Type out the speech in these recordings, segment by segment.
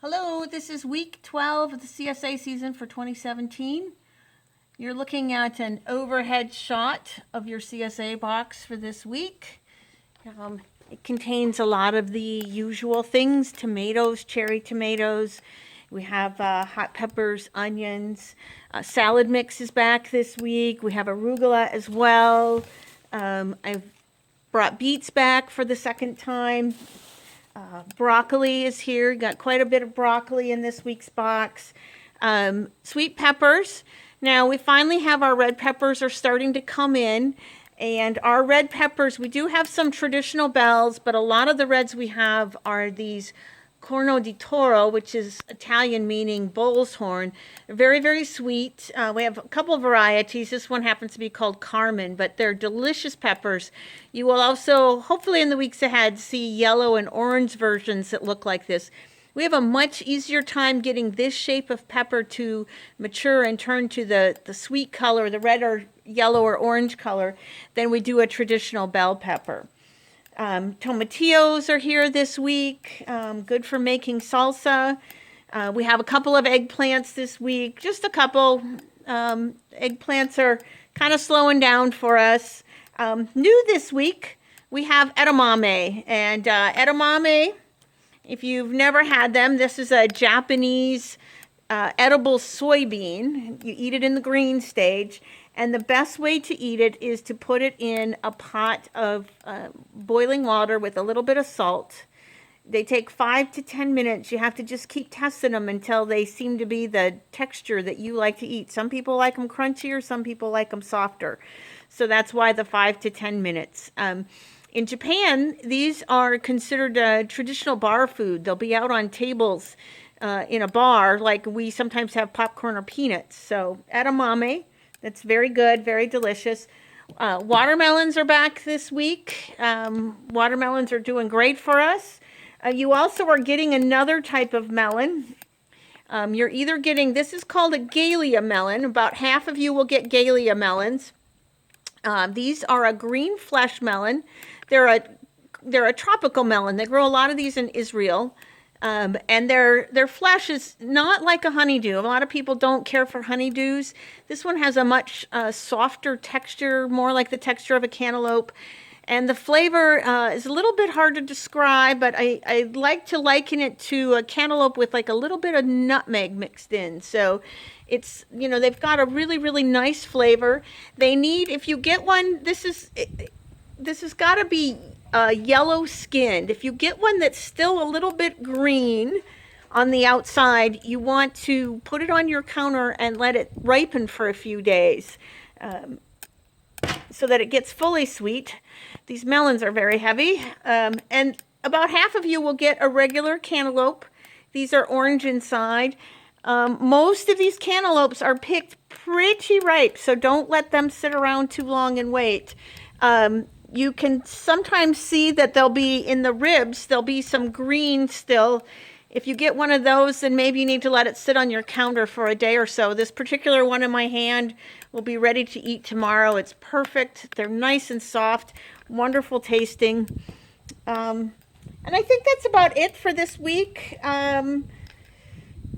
Hello, this is week 12 of the CSA season for 2017. You're looking at an overhead shot of your CSA box for this week. It contains a lot of the usual things: tomatoes, cherry tomatoes. We have hot peppers, onions. Salad mix is back this week. We have arugula as well. I've brought beets back for the second time. Broccoli is here. Got quite a bit of broccoli in this week's box. Sweet peppers. Now we finally have our red peppers are starting to come in. And our red peppers, we do have some traditional bells, but a lot of the reds we have are these Corno di Toro, which is Italian meaning bull's horn. They're very, very sweet. We have a couple of varieties. This one happens to be called Carmen, but they're delicious peppers. You will also, hopefully in the weeks ahead, see yellow and orange versions that look like this. We have a much easier time getting this shape of pepper to mature and turn to the sweet color, the red or yellow or orange color, than we do a traditional bell pepper. Tomatillos are here this week, good for making salsa. We have a couple of eggplants this week, just a couple. Eggplants are kind of slowing down for us. New this week, we have edamame, and edamame, if you've never had them, this is a Japanese edible soybean. You eat it in the green stage. And the best way to eat it is to put it in a pot of boiling water with a little bit of salt. They take 5 to 10 minutes. You have to just keep testing them until they seem to be the texture that you like to eat. Some people like them crunchier, some people like them softer. So that's why the 5 to 10 minutes. In Japan, these are considered traditional bar food. They'll be out on tables in a bar, like we sometimes have popcorn or peanuts. So edamame, that's very good, very delicious. Watermelons are back this week. Watermelons are doing great for us. You also are getting another type of melon. You're either getting, this is called a Galia melon. About half of you will get Galia melons. These are a green flesh melon. They're a tropical melon. They grow a lot of these in Israel. And their flesh is not like a honeydew. A lot of people don't care for honeydews. This one has a much softer texture, more like the texture of a cantaloupe. And the flavor is a little bit hard to describe, but I like to liken it to a cantaloupe with like a little bit of nutmeg mixed in. So it's, you know, they've got a really, really nice flavor. They need, if you get one, this has got to be yellow skinned. If you get one that's still a little bit green on the outside, you want to put it on your counter and let it ripen for a few days so that it gets fully sweet. These melons are very heavy. And about half of you will get a regular cantaloupe. These are orange inside. Most of these cantaloupes are picked pretty ripe, so don't let them sit around too long and wait. You can sometimes see that they'll be in the ribs, there'll be some green still. If you get one of those, then maybe you need to let it sit on your counter for a day or so. This particular one in my hand will be ready to eat tomorrow. It's perfect. They're nice and soft, wonderful tasting. And I think that's about it for this week.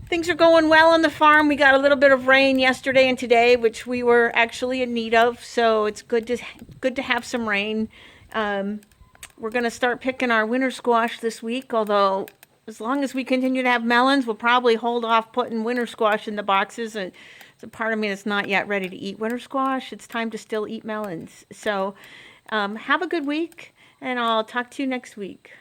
Things are going well on the farm. We got a little bit of rain yesterday and today, which we were actually in need of. So it's good to have some rain. We're going to start picking our winter squash this week, although as long as we continue to have melons, we'll probably hold off putting winter squash in the boxes. And it's a part of me that's not yet ready to eat winter squash. It's time to still eat melons. So have a good week, and I'll talk to you next week.